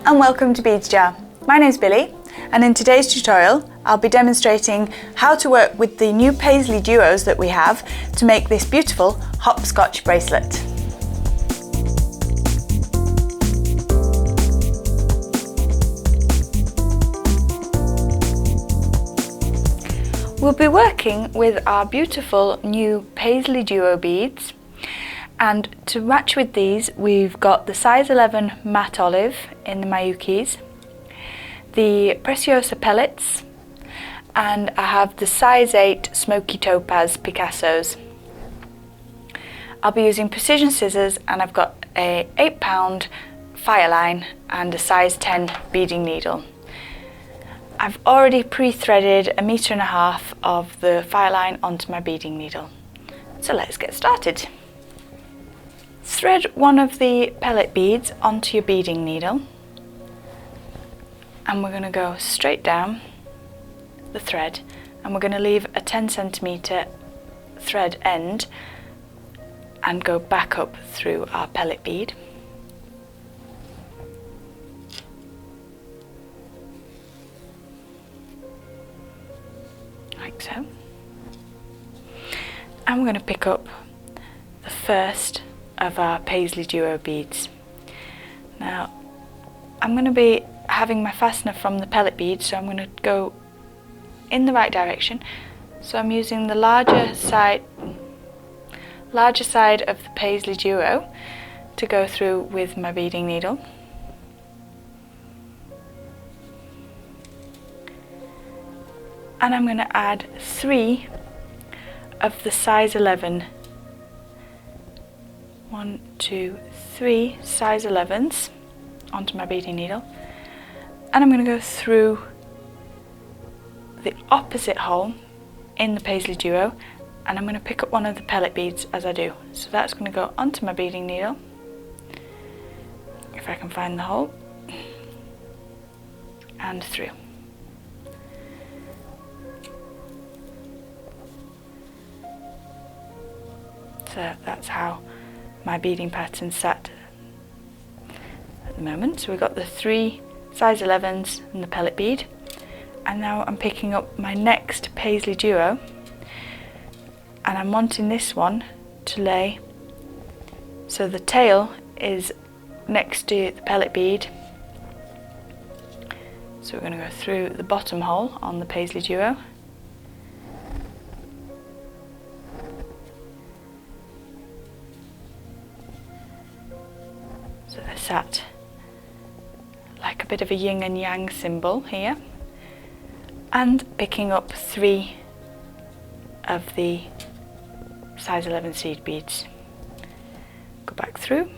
and welcome to Beads Jar. My name's Billy, and in today's tutorial I'll be demonstrating how to work with the new Paisley Duos that we have to make this beautiful hopscotch bracelet. We'll be working with our beautiful new Paisley Duo beads, and to match with these we've got the size 11 matte olive in the Miyukis, the Preciosa pellets, and I have the size 8 Smokey Topaz Picassos. I'll be using precision scissors, and I've got a 8-pound Fireline and a size 10 beading needle. I've already pre-threaded 1.5 meters of the Fireline onto my beading needle. So let's get started. Thread one of the pellet beads onto your beading needle, and we're going to go straight down the thread, and we're going to leave a 10 centimeter thread end and go back up through our pellet bead. Like so. And we're going to pick up the first of our Paisley Duo beads. Now I'm going to be having my fastener from the pellet bead, so I'm going to go in the right direction. So I'm using the larger side of the Paisley Duo to go through with my beading needle. And I'm going to add 3 of the size 11. 1, 2, 3 size 11s onto my beading needle, and I'm going to go through the opposite hole in the Paisley Duo, and I'm going to pick up one of the pellet beads as I do. So that's going to go onto my beading needle, if I can find the hole, and through. So that's how my beading pattern sat at the moment. So we've got the 3 size 11s and the pellet bead, and now I'm picking up my next Paisley Duo, and I'm wanting this one to lay so the tail is next to the pellet bead. So we're going to go through the bottom hole on the Paisley Duo, so they're sat like a bit of a yin and yang symbol here, and picking up 3 of the size 11 seed beads. Go back through.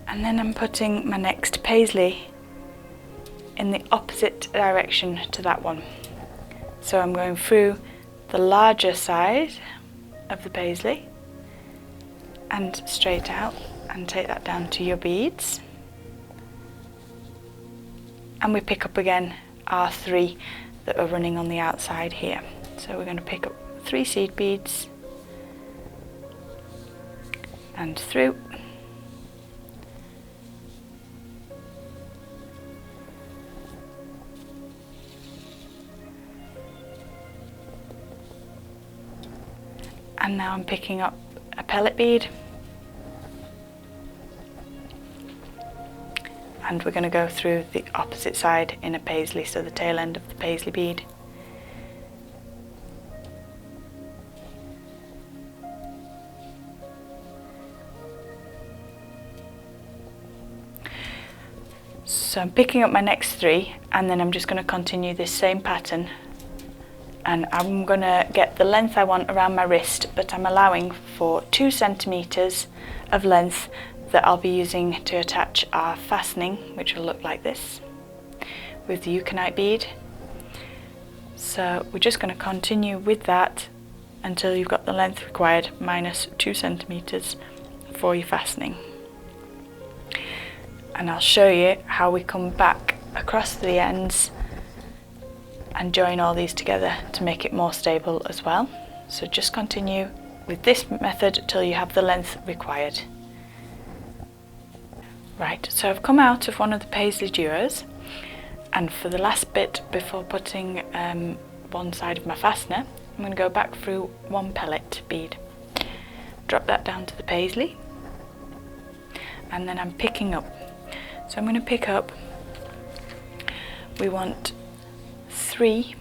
And then I'm putting my next Paisley in the opposite direction to that one. So I'm going through the larger side of the Paisley and straight out, and take that down to your beads. And we pick up again our 3 that are running on the outside here. So we're going to pick up 3 seed beads and through. And now I'm picking up a pellet bead, and we're going to go through the opposite side in a Paisley, so the tail end of the Paisley bead. So I'm picking up my next 3, and then I'm just going to continue this same pattern, and I'm going to get the length I want around my wrist, but I'm allowing for 2 centimeters of length that I'll be using to attach our fastening, which will look like this with the eucalyptus bead. So we're just going to continue with that until you've got the length required minus 2 centimeters for your fastening. And I'll show you how we come back across the ends and join all these together to make it more stable as well. So just continue with this method till you have the length required. Right, so I've come out of one of the Paisley Duos, and for the last bit before putting one side of my fastener, I'm going to go back through one pellet bead. Drop that down to the Paisley, and then I'm picking up. So I'm going to pick up, we want 3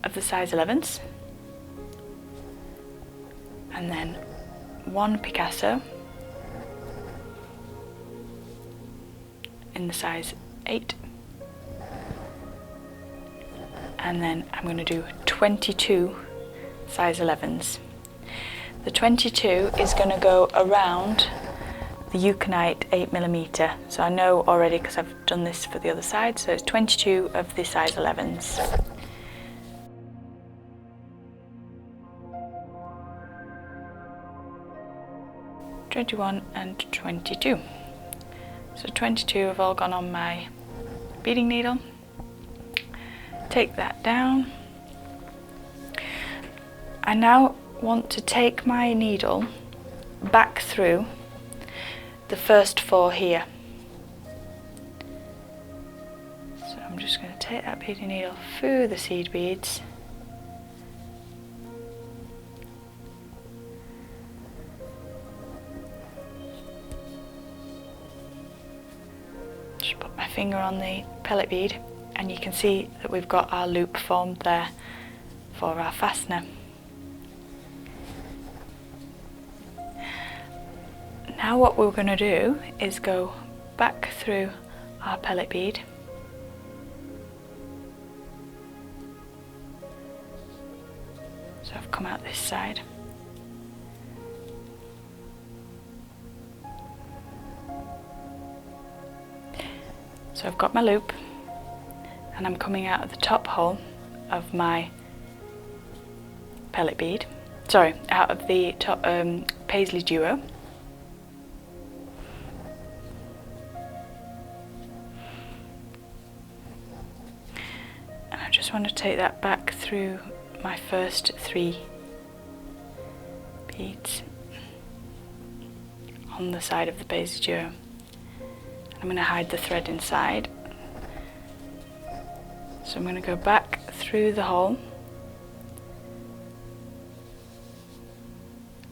of the size 11s, and then 1 Picasso in the size 8, and then I'm going to do 22 size 11s. The 22 is going to go around the eucalyptus 8mm, so I know already because I've done this for the other side, so it's 22 of the size 11s. (21) and 22. So 22 have all gone on my beading needle. Take that down. I now want to take my needle back through the first 4 here. So I'm just going to take that beading needle through the seed beads. Just put my finger on the pellet bead, and you can see that we've got our loop formed there for our fastener. Now what we're going to do is go back through our pellet bead, so I've come out this side, so I've got my loop, and I'm coming out of the top hole of my pellet bead, sorry, out of the top Paisley Duo. I want to take that back through my first 3 beads on the side of the Paisley Duo. I'm going to hide the thread inside, so I'm going to go back through the hole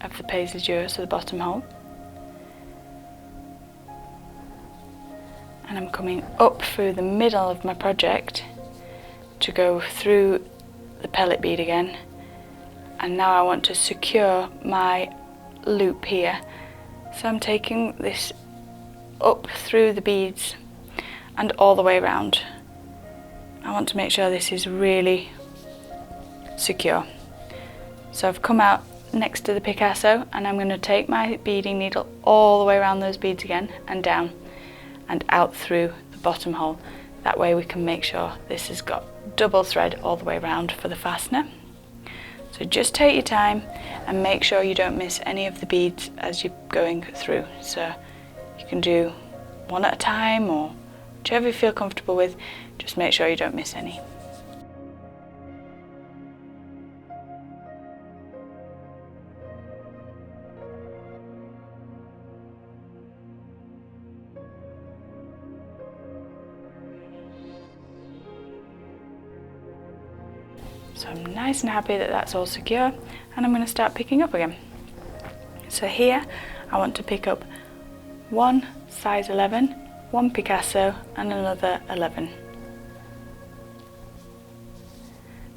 of the Paisley Duo, so the bottom hole, and I'm coming up through the middle of my project to go through the pellet bead again, and now I want to secure my loop here, so I'm taking this up through the beads and all the way around. I want to make sure this is really secure. So I've come out next to the Picasso, and I'm going to take my beading needle all the way around those beads again and down and out through the bottom hole. That way we can make sure this has got double thread all the way around for the fastener. So just take your time and make sure you don't miss any of the beads as you're going through. So you can do one at a time, or whichever you feel comfortable with, just make sure you don't miss any. So I'm nice and happy that that's all secure, and I'm going to start picking up again. So here I want to pick up 1 size 11, 1 Picasso and another 11.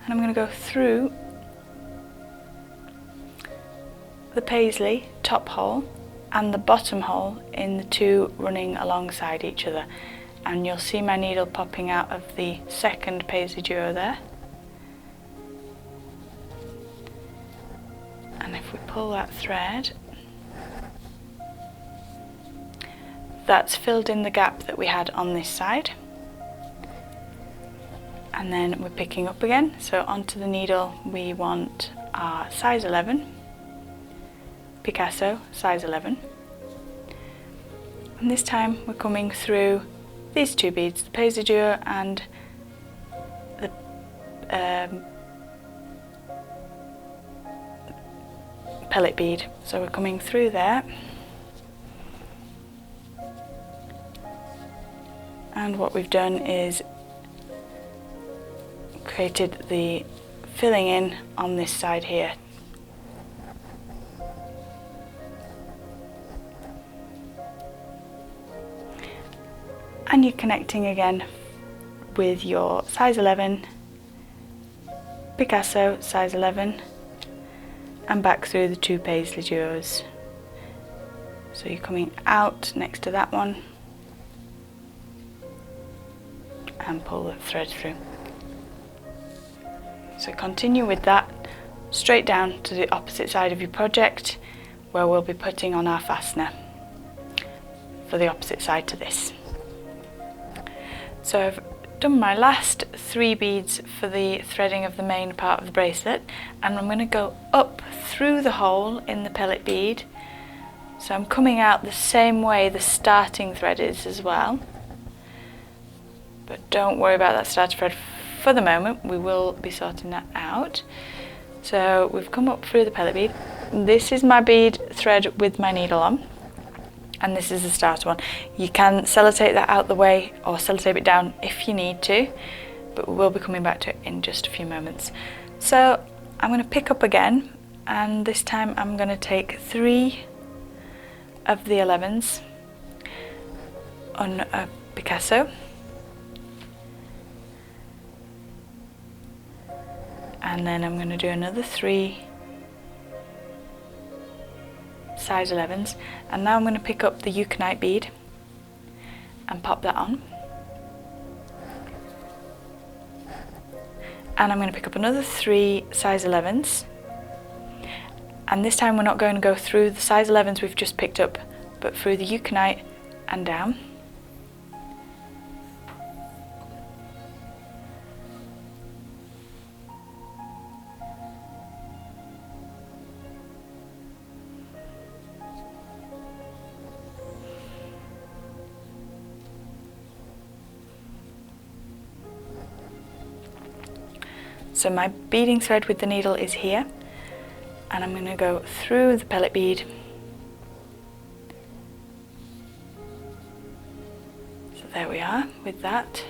And I'm going to go through the Paisley top hole and the bottom hole in the 2 running alongside each other. And you'll see my needle popping out of the second Paisley Duo there. And if we pull that thread, that's filled in the gap that we had on this side. And then we're picking up again, so onto the needle we want our size 11, Picasso size 11, and this time we're coming through these two beads, the Paisley Duo and the Pellet bead. So we're coming through there, and what we've done is created the filling in on this side here. And you're connecting again with your size 11, Picasso size 11, and back through the two Paisley Duos. So you're coming out next to that one and pull the thread through. So continue with that straight down to the opposite side of your project, where we'll be putting on our fastener for the opposite side to this. So I've done my last 3 beads for the threading of the main part of the bracelet, and I'm going to go up through the hole in the pellet bead. So I'm coming out the same way the starting thread is as well, but don't worry about that starter thread for the moment, we will be sorting that out. So we've come up through the pellet bead. This is my bead thread with my needle on, and this is the starter one. You can sellotape that out the way or sellotape it down if you need to, but we will be coming back to it in just a few moments. So I'm going to pick up again, and this time I'm going to take 3 of the 11s on a Picasso, and then I'm going to do another 3 size 11s, and now I'm going to pick up the eucalyptus bead and pop that on, and I'm going to pick up another 3 size 11s, and this time we're not going to go through the size 11s we've just picked up, but through the eucalyptus and down. So my beading thread with the needle is here, and I'm going to go through the pellet bead. So there we are with that.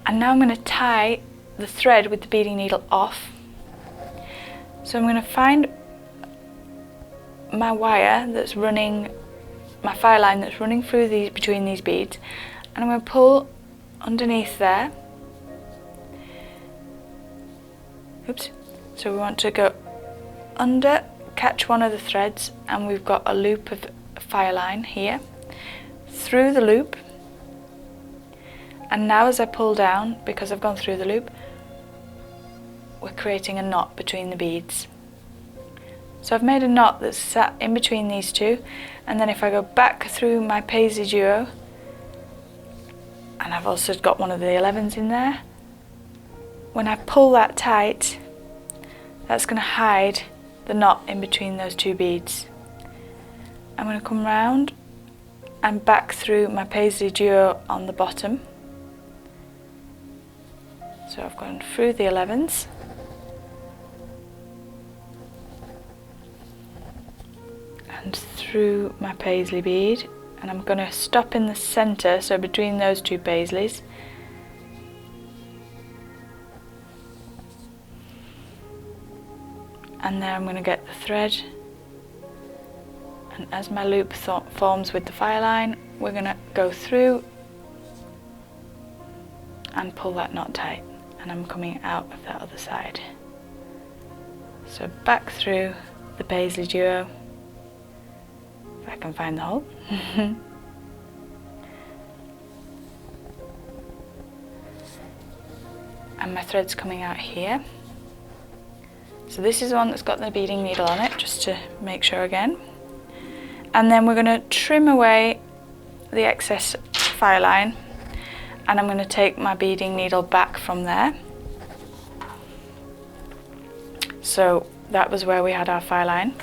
And now I'm going to tie the thread with the beading needle off. So I'm going to find my wire that's running, my Fireline that's running through these, between these beads, and I'm going to pull underneath there. Oops. So we want to go under, catch one of the threads, and we've got a loop of Fireline here, through the loop, and now as I pull down, because I've gone through the loop, we're creating a knot between the beads. So I've made a knot that's sat in between these two, and then if I go back through my Paisley Duo, and I've also got one of the 11s in there, when I pull that tight, that's going to hide the knot in between those two beads. I'm going to come round and back through my Paisley Duo on the bottom. So I've gone through the 11s, and through my Paisley bead, and I'm going to stop in the centre, so between those two Paisleys. And there I'm going to get the thread, and as my loop forms with the Fireline, we're going to go through and pull that knot tight, and I'm coming out of that other side. So back through the Paisley Duo, if I can find the hole. And my thread's coming out here. So this is the one that's got the beading needle on it, just to make sure again. And then we're going to trim away the excess Fireline, and I'm going to take my beading needle back from there. So that was where we had our Fireline.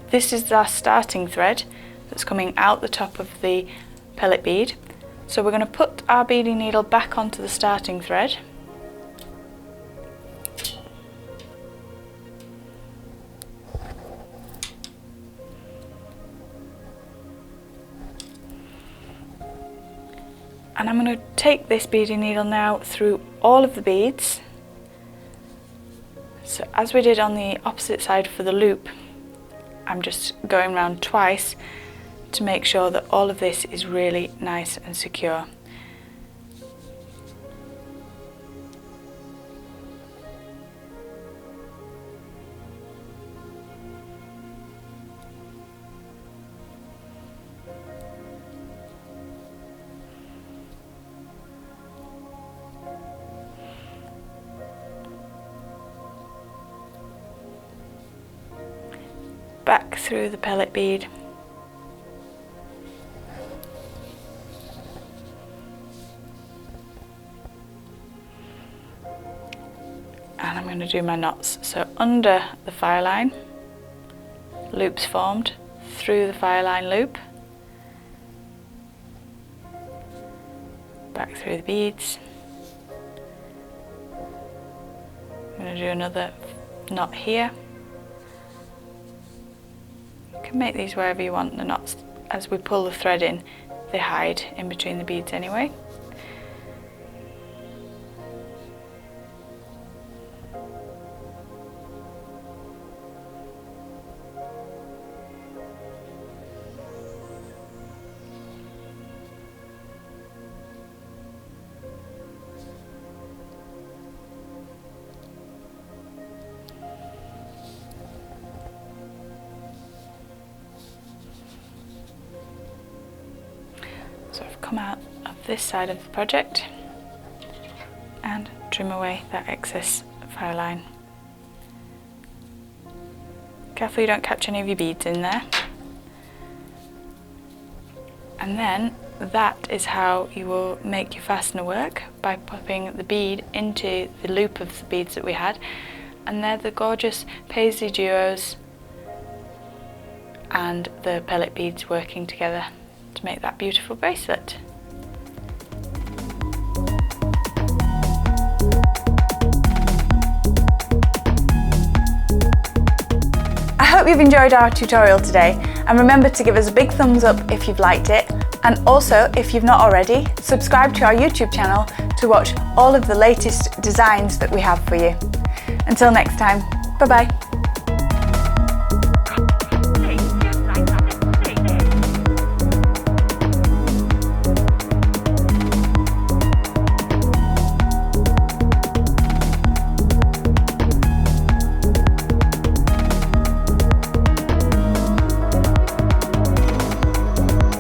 This is our starting thread that's coming out the top of the pellet bead. So we're going to put our beading needle back onto the starting thread. And I'm going to take this beading needle now through all of the beads. So as we did on the opposite side for the loop, I'm just going round twice to make sure that all of this is really nice and secure. Back through the pellet bead. And I'm going to do my knots. So under the Fireline, loops formed, through the Fireline loop, back through the beads. I'm going to do another knot here. You can make these wherever you want. The knots, as we pull the thread in, they hide in between the beads anyway. So I've come out of this side of the project and trim away that excess Fireline. Careful you don't catch any of your beads in there. And then that is how you will make your fastener work, by popping the bead into the loop of the beads that we had. And they're the gorgeous Paisley Duos and the pellet beads working together to make that beautiful bracelet. I hope you've enjoyed our tutorial today, and remember to give us a big thumbs up if you've liked it, and also, if you've not already, subscribe to our YouTube channel to watch all of the latest designs that we have for you. Until next time, bye bye.